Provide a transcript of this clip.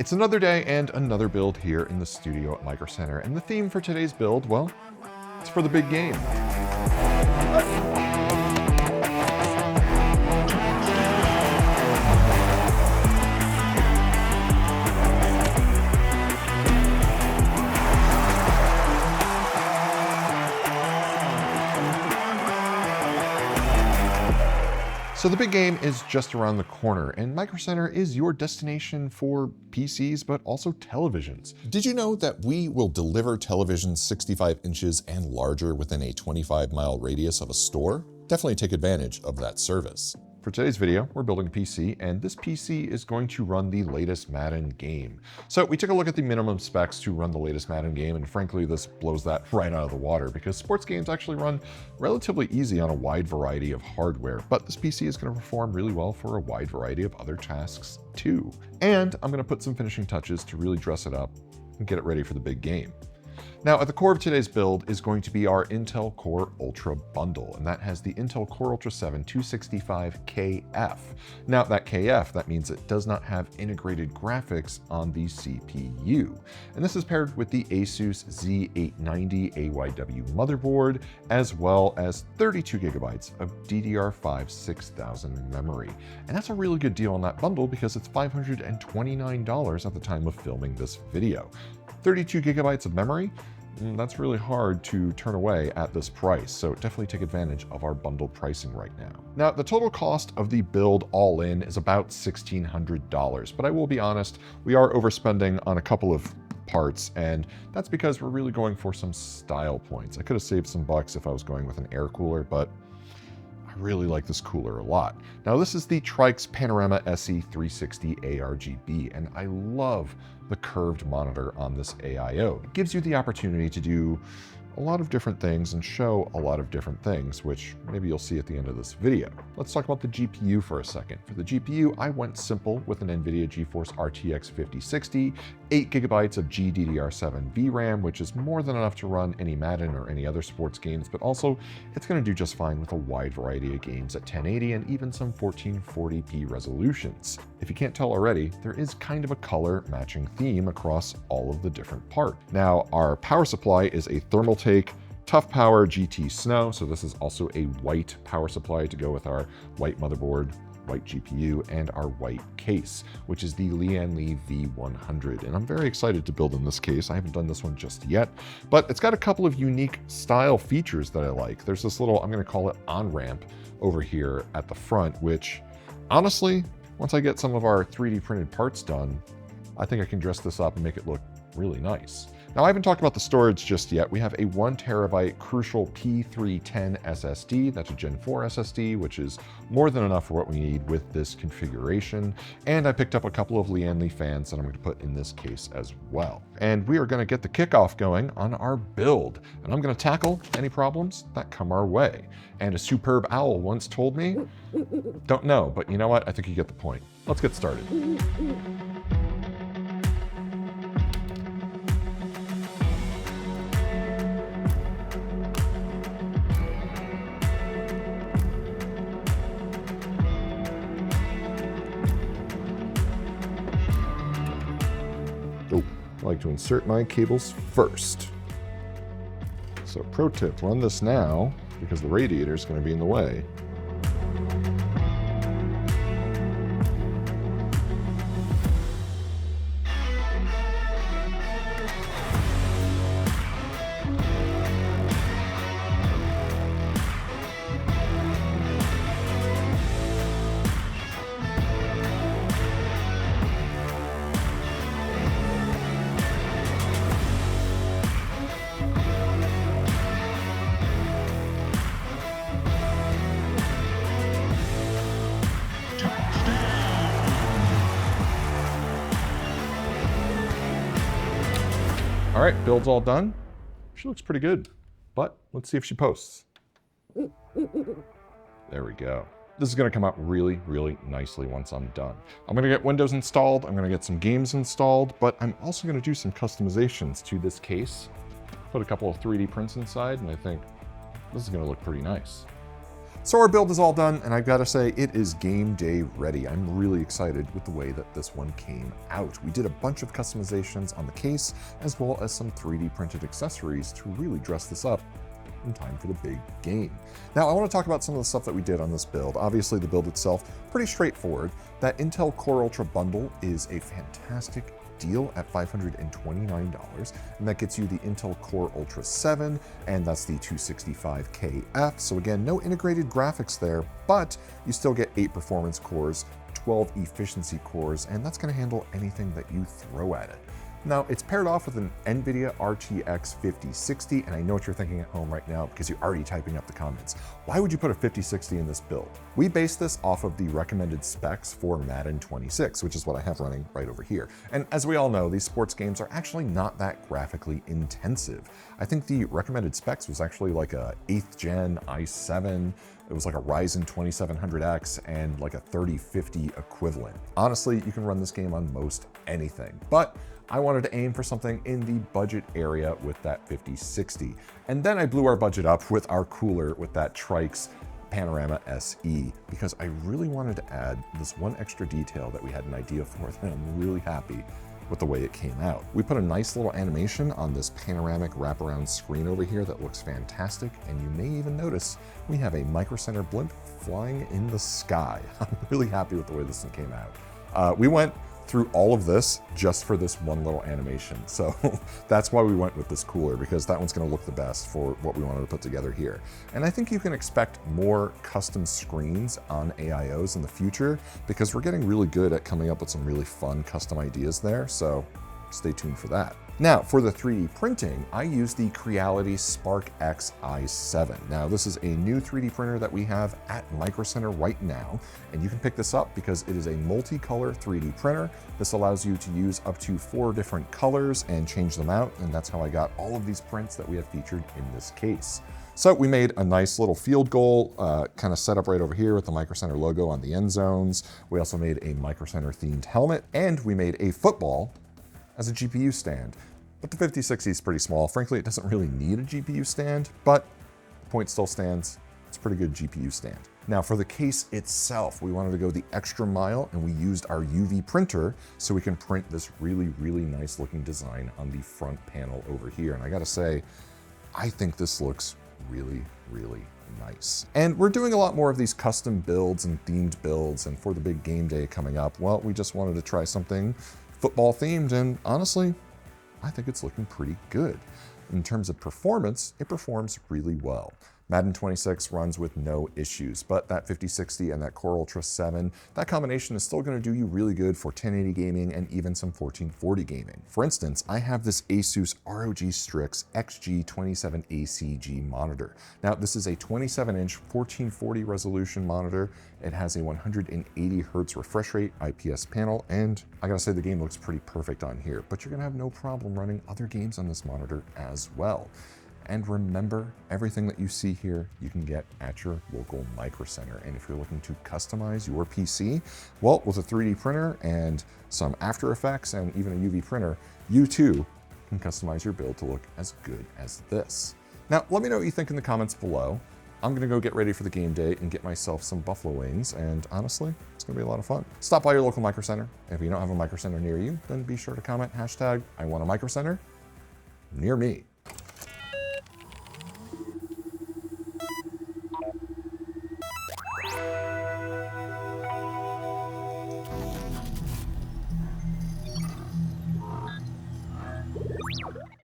It's another day and another build here in the studio at Microcenter, and the theme for today's build, well, it's for the big game. So the big game is just around the corner, and Microcenter is your destination for PCs, but also televisions. Did you know that we will deliver televisions 65 inches and larger within a 25-mile radius of a store? Definitely take advantage of that service. For today's video, we're building a PC, and this PC is going to run the latest Madden game. So we took a look at the minimum specs to run the latest Madden game, and frankly, this blows that right out of the water because sports games actually run relatively easy on a wide variety of hardware, but this PC is going to perform really well for a wide variety of other tasks too. And I'm going to put some finishing touches to really dress it up and get it ready for the big game. Now, at the core of today's build is going to be our Intel Core Ultra bundle, and that has the Intel Core Ultra 7 265KF. Now, that KF, that means it does not have integrated graphics on the CPU. And this is paired with the Asus Z890 AYW motherboard, as well as 32 gigabytes of DDR5 6000 memory. And that's a really good deal on that bundle because it's $529 at the time of filming this video. 32 gigabytes of memory, that's really hard to turn away at this price, so definitely take advantage of our bundled pricing right now. Now, the total cost of the build all in is about $1,600, but I will be honest, we are overspending on a couple of parts, and that's because we're really going for some style points. I could have saved some bucks if I was going with an air cooler, but I really like this cooler a lot. Now, this is the Trix Panorama SE360 ARGB, and I love the curved monitor on this AIO. It gives you the opportunity to do a lot of different things and show a lot of different things, which maybe you'll see at the end of this video. Let's talk about the GPU for a second. For the GPU, I went simple with an NVIDIA GeForce RTX 5060, 8 gigabytes of GDDR7 VRAM, which is more than enough to run any Madden or any other sports games, but also it's going to do just fine with a wide variety of games at 1080 and even some 1440p resolutions. If you can't tell already, there is kind of a color matching theme across all of the different parts. Now, our power supply is a Thermaltake Tough Power GT Snow, so this is also a white power supply to go with our white motherboard, white GPU, and our white case, which is the Lian Li V100. And I'm very excited to build in this case. I haven't done this one just yet, but it's got a couple of unique style features that I like. There's this little, I'm going to call it on-ramp over here at the front, which honestly, once I get some of our 3D printed parts done, I think I can dress this up and make it look really nice. Now, I haven't talked about the storage just yet. We have a 1 terabyte Crucial P310 SSD. That's a Gen 4 SSD, which is more than enough for what we need with this configuration. And I picked up a couple of Lian Li fans that I'm going to put in this case as well. And we are going to get the kickoff going on our build. And I'm going to tackle any problems that come our way. And a superb owl once told me, don't know, but you know what? I think you get the point. Let's get started. I like to insert my cables first. So pro tip, run this now because the radiator is going to be in the way. All right, build's all done. She looks pretty good, but let's see if she posts. There we go. This is gonna come out really, really nicely once I'm done. I'm gonna get Windows installed, I'm gonna get some games installed, but I'm also gonna do some customizations to this case. Put a couple of 3D prints inside, and I think this is gonna look pretty nice. So our build is all done, and I've got to say, it is game day ready. I'm really excited with the way that this one came out. We did a bunch of customizations on the case, as well as some 3D printed accessories to really dress this up in time for the big game. Now, I want to talk about some of the stuff that we did on this build. Obviously, the build itself, pretty straightforward. That Intel Core Ultra bundle is a fantastic deal at $529, and that gets you the Intel Core Ultra 7, and that's the 265KF. So again, no integrated graphics there, but you still get 8 performance cores, 12 efficiency cores, and that's going to handle anything that you throw at it. Now, it's paired off with an NVIDIA RTX 5060, and I know what you're thinking at home right now because you're already typing up the comments. Why would you put a 5060 in this build? We based this off of the recommended specs for Madden 26, which is what I have running right over here. And as we all know, these sports games are actually not that graphically intensive. I think the recommended specs was actually like a 8th gen i7, it was like a Ryzen 2700X and like a 3050 equivalent. Honestly, you can run this game on most anything, but I wanted to aim for something in the budget area with that 5060. And then I blew our budget up with our cooler with that Trikes Panorama SE, because I really wanted to add this one extra detail that we had an idea for, and I'm really happy with the way it came out. We put a nice little animation on this panoramic wraparound screen over here that looks fantastic, and you may even notice we have a microcenter blimp flying in the sky. I'm really happy with the way this one came out. We went through all of this just for this one little animation. So that's why we went with this cooler, because that one's gonna look the best for what we wanted to put together here. And I think you can expect more custom screens on AIOs in the future, because we're getting really good at coming up with some really fun custom ideas there. So stay tuned for that. Now, for the 3D printing, I used the Creality Spark X i7. Now, this is a new 3D printer that we have at microcenter right now, and you can pick this up because it is a multicolor 3D printer. This allows you to use up to 4 different colors and change them out, and that's how I got all of these prints that we have featured in this case. So we made a nice little field goal kind of set up right over here with the microcenter logo on the end zones. We also made a microcenter themed helmet, and we made a football as a GPU stand. But the 5060 is pretty small. Frankly, it doesn't really need a GPU stand, but the point still stands. It's a pretty good GPU stand. Now, for the case itself, we wanted to go the extra mile, and we used our UV printer so we can print this really, really nice looking design on the front panel over here. And I gotta say, I think this looks really, really nice. And we're doing a lot more of these custom builds and themed builds, and for the big game day coming up, well, we just wanted to try something football themed, and honestly, I think it's looking pretty good. In terms of performance, it performs really well. Madden 26 runs with no issues, but that 5060 and that Core Ultra 7, that combination is still going to do you really good for 1080 gaming and even some 1440 gaming. For instance, I have this Asus ROG Strix XG27ACG monitor. Now, this is a 27-inch 1440 resolution monitor. It has a 180 Hertz refresh rate IPS panel, and I gotta say the game looks pretty perfect on here, but you're gonna have no problem running other games on this monitor as well. And remember, everything that you see here, you can get at your local Micro Center. And if you're looking to customize your PC, well, with a 3D printer and some After Effects and even a UV printer, you too can customize your build to look as good as this. Now, let me know what you think in the comments below. I'm gonna go get ready for the game day and get myself some buffalo wings, and honestly, it's gonna be a lot of fun. Stop by your local Micro Center. If you don't have a Micro Center near you, then be sure to comment hashtag I want a Micro Center near me.